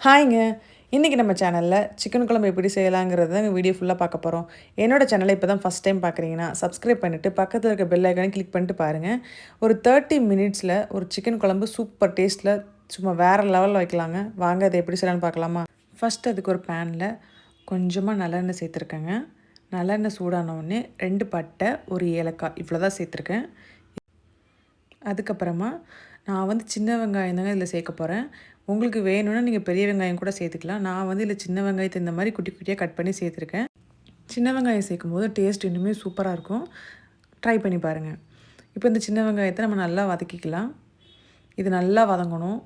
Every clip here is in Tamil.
ஹாய்ங்க. இன்றைக்கி நம்ம சேனலில் சிக்கன் குழம்பு எப்படி செய்யலாங்கிறத வீடியோ ஃபுல்லாக பார்க்க போகிறோம். என்னோட சேனலை இப்போ தான் ஃபஸ்ட் டைம் பார்க்குறீங்கன்னா சப்ஸ்கிரைப் பண்ணிவிட்டு பக்கத்தில் இருக்க பெல் ஐக்கானை கிளிக் பண்ணிட்டு பாருங்கள். ஒரு 30 மினிட்ஸில் ஒரு சிக்கன் குழம்பு சூப்பர் டேஸ்ட்டில் சும்மா வேறு லெவலில் வைக்கலாங்க. வாங்க அதை எப்படி செய்யலான்னு பார்க்கலாமா? ஃபஸ்ட் அதுக்கு ஒரு பேனில் கொஞ்சமாக நல்லெண்ணெய் சேர்த்துருக்கேங்க. நல்லெண்ணெய் சூடான உடனே 2 பட்டை, ஒரு ஏலக்காய் இவ்வளோ தான் சேர்த்துருக்கேன். அதுக்கப்புறமா நான் வந்து சின்ன வெங்காயம் தாங்க இதில் சேர்க்க போகிறேன். உங்களுக்கு வேணும்னா நீங்கள் பெரிய வெங்காயம் கூட சேர்த்துக்கலாம். நான் வந்து இதில் சின்ன வெங்காயத்தை இந்த மாதிரி குட்டி குட்டியாக கட் பண்ணி சேர்த்துருக்கேன். சின்ன வெங்காயம் சேர்க்கும்போது டேஸ்ட் இன்னுமே சூப்பராக இருக்கும். ட்ரை பண்ணி பாருங்கள். இப்போ இந்த சின்ன வெங்காயத்தை நம்ம நல்லா வதக்கிக்கலாம். இது நல்லா வதங்கணும்.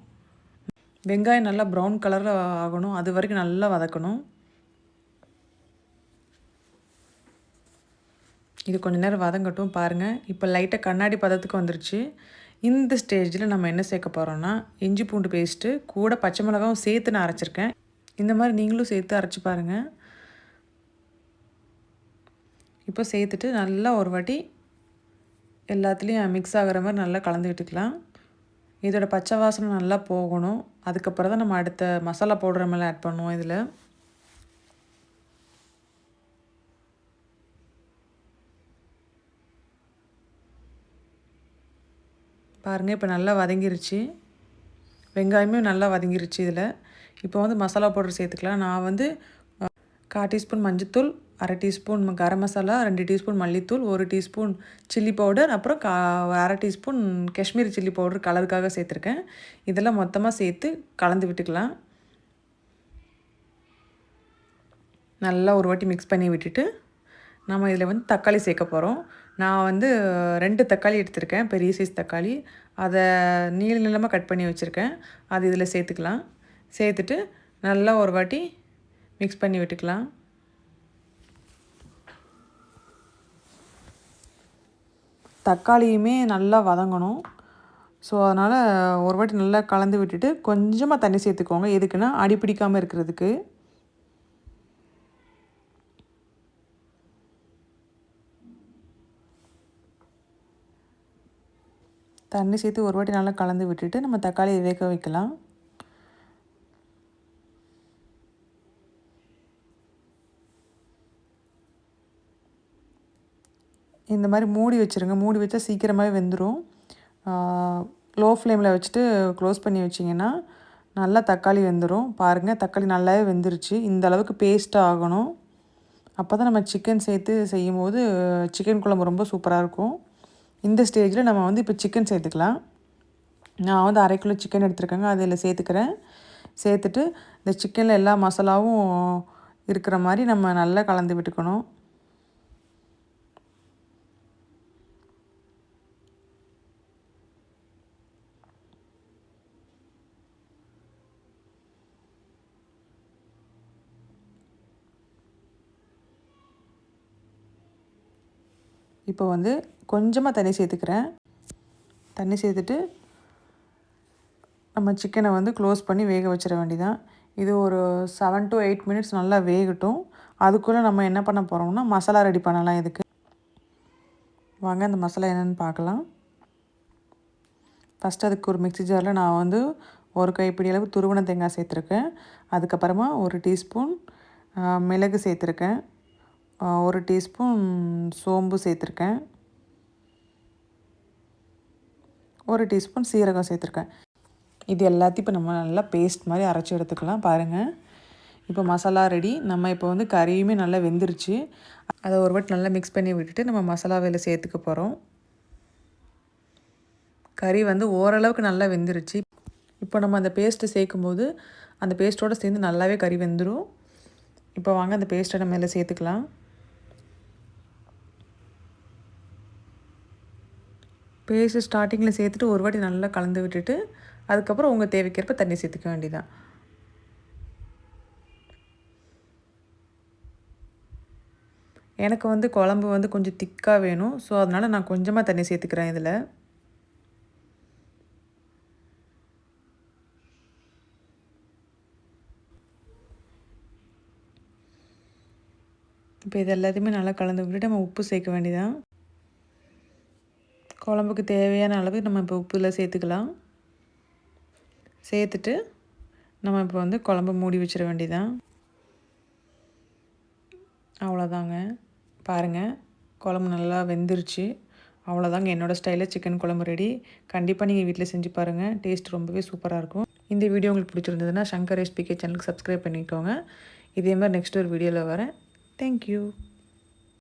வெங்காயம் நல்லா ப்ரௌன் கலரில் ஆகணும். அது வரைக்கும் நல்லா வதக்கணும். இது கொஞ்ச நேரம் வதங்கட்டும் பாருங்கள். இப்போ லைட்டாக கண்ணாடி பதத்துக்கு வந்துருச்சு. இந்த ஸ்டேஜில் நம்ம என்ன சேர்க்க போகிறோன்னா, இஞ்சி பூண்டு பேஸ்ட்டு கூட பச்சை மிளகாவும் சேர்த்து நான் அரைச்சிருக்கேன். இந்த மாதிரி நீங்களும் சேர்த்து அரைச்சி பாருங்கள். இப்போ சேர்த்துட்டு நல்லா ஒரு வாட்டி எல்லாத்துலேயும் மிக்ஸ் ஆகிற மாதிரி நல்லா கலந்து விட்டுக்கலாம். இதோட பச்சை வாசனை நல்லா போகணும். அதுக்கப்புறம் தான் நம்ம அடுத்த மசாலா பவுடர் மேலே ஆட் பண்ணுவோம். இதில் பாருங்கள், இப்போ நல்லா வதங்கிருச்சு. வெங்காயமே நல்லா வதங்கிருச்சு. இதில் இப்போ வந்து மசாலா பவுடர் சேர்த்துக்கலாம். நான் வந்து 1/4 டீஸ்பூன் மஞ்சத்தூள், 1/2 டீஸ்பூன் கரம் மசாலா, 2 டீஸ்பூன் மல்லித்தூள், 1 டீஸ்பூன் சில்லி பவுடர், அப்புறம் 1/2 டீஸ்பூன் காஷ்மீரி சில்லி பவுடர் கலருக்காக சேர்த்துருக்கேன். இதெல்லாம் மொத்தமாக சேர்த்து கலந்து விட்டுக்கலாம். நல்லா ஒரு வாட்டி மிக்ஸ் பண்ணி விட்டுட்டு நம்ம இதில் வந்து தக்காளி சேர்க்க போகிறோம். நான் வந்து 2 தக்காளி எடுத்திருக்கேன், பெரிய சைஸ் தக்காளி. அதை நீள நீளமாக கட் பண்ணி வச்சுருக்கேன். அது இதில் சேர்த்துக்கலாம். சேர்த்துட்டு நல்லா ஒரு வாட்டி மிக்ஸ் பண்ணி விட்டுக்கலாம். தக்காளியுமே நல்லா வதங்கணும். ஸோ அதனால் ஒரு வாட்டி நல்லா கலந்து விட்டுட்டு கொஞ்சமாக தண்ணி சேர்த்துக்கோங்க. எதுக்குன்னா அடி பிடிக்காமல் இருக்கிறதுக்கு. தண்ணி சேர்த்து ஒரு வாட்டி நல்லா கலந்து விட்டுட்டு நம்ம தக்காளியை வேக வைக்கலாம். இந்த மாதிரி மூடி வச்சுருங்க. மூடி வச்சா சீக்கிரமாகவே வெந்துடும். லோ ஃப்ளேமில் வச்சுட்டு க்ளோஸ் பண்ணி வச்சிங்கன்னா நல்லா தக்காளி வெந்துடும். பாருங்கள், தக்காளி நல்லாவே வெந்துருச்சு. இந்த அளவுக்கு பேஸ்ட்டாக ஆகணும். அப்போ தான் நம்ம சிக்கன் சேர்த்து செய்யும்போது சிக்கன் குழம்பு ரொம்ப சூப்பராக இருக்கும். இந்த ஸ்டேஜில் நம்ம வந்து இப்போ சிக்கன் சேர்த்துக்கலாம். நான் வந்து 1/2 கிலோ சிக்கன் எடுத்துருக்கேங்க. அதில் சேர்த்துக்கிறேன். சேர்த்துட்டு இந்த சிக்கனில் எல்லா மசாலாவும் இருக்கிற மாதிரி நம்ம நல்லா கலந்து விட்டுக்கணும். இப்போ வந்து கொஞ்சமாக தண்ணி சேர்த்துக்கிறேன். தண்ணி சேர்த்துட்டு நம்ம சிக்கனை வந்து க்ளோஸ் பண்ணி வேக வச்சிட வேண்டியதான். இது ஒரு 7 to 8 மினிட்ஸ் நல்லா வேகட்டும். அதுக்குள்ளே நம்ம என்ன பண்ண போகிறோம்னா மசாலா ரெடி பண்ணலாம். இதுக்கு வாங்க அந்த மசாலா என்னென்னு பார்க்கலாம். ஃபஸ்ட்டு அதுக்கு ஒரு மிக்ஸி ஜாரில் நான் வந்து ஒரு கைப்பிடி அளவு துருவன தேங்காய் சேர்த்துருக்கேன். அதுக்கப்புறமா 1 டீஸ்பூன் மிளகு சேர்த்துருக்கேன். 1 டீஸ்பூன் சோம்பு சேர்த்துருக்கேன். 1 டீஸ்பூன் சீரகம் சேர்த்துருக்கேன். இது எல்லாத்தையும் இப்போ நம்ம நல்லா பேஸ்ட் மாதிரி அரைச்சி எடுத்துக்கலாம். பாருங்கள், இப்போ மசாலா ரெடி. நம்ம இப்போ வந்து கறியுமே நல்லா வெந்துருச்சு. அதை ஒரு வாட்டி நல்லா மிக்ஸ் பண்ணி விட்டுட்டு நம்ம மசாலாவில் சேர்த்துக்க போகிறோம். கறி வந்து ஓரளவுக்கு நல்லா வெந்துருச்சு. இப்போ நம்ம அந்த பேஸ்ட்டை சேர்க்கும்போது அந்த பேஸ்ட்டோடு சேர்ந்து நல்லாவே கறி வெந்துடும். இப்போ வாங்க அந்த பேஸ்ட்டை நம்ம மேலே சேர்த்துக்கலாம். பேஸ்ட்டு ஸ்டார்டிங்கில் சேர்த்துட்டு ஒரு வாட்டி நல்லா கலந்து விட்டுட்டு அதுக்கப்புறம் உங்கள் தேவைக்கேற்ப தண்ணி சேர்த்துக்க வேண்டியதான். எனக்கு வந்து குழம்பு வந்து கொஞ்சம் திக்காக வேணும். ஸோ அதனால் நான் கொஞ்சமாக தண்ணி சேர்த்துக்கிறேன் இதில். இப்போ இது எல்லாத்தையுமே நல்லா கலந்து விட்டுட்டு நம்ம உப்பு சேர்க்க வேண்டியதான். குழம்புக்கு தேவையான அளவு நம்ம இப்போ உப்பு இதில் சேர்த்துக்கலாம். சேர்த்துட்டு நம்ம இப்போ வந்து குழம்பு மூடி வச்சிட வேண்டியதான். அவ்வளோதாங்க. பாருங்கள், குழம்பு நல்லா வெந்துருச்சு. அவ்வளோதாங்க, என்னோடய ஸ்டைலில் சிக்கன் குழம்பு ரெடி. கண்டிப்பாக நீங்கள் வீட்டில் செஞ்சு பாருங்கள். டேஸ்ட் ரொம்பவே சூப்பராக இருக்கும். இந்த வீடியோ உங்களுக்கு பிடிச்சிருந்ததுன்னா சங்கர் எஸ்பிகே சேனலுக்கு சப்ஸ்கிரைப் பண்ணிக்கோங்க. இதே மாதிரி நெக்ஸ்ட் ஒரு வீடியோவில் வரேன். தேங்க்யூ.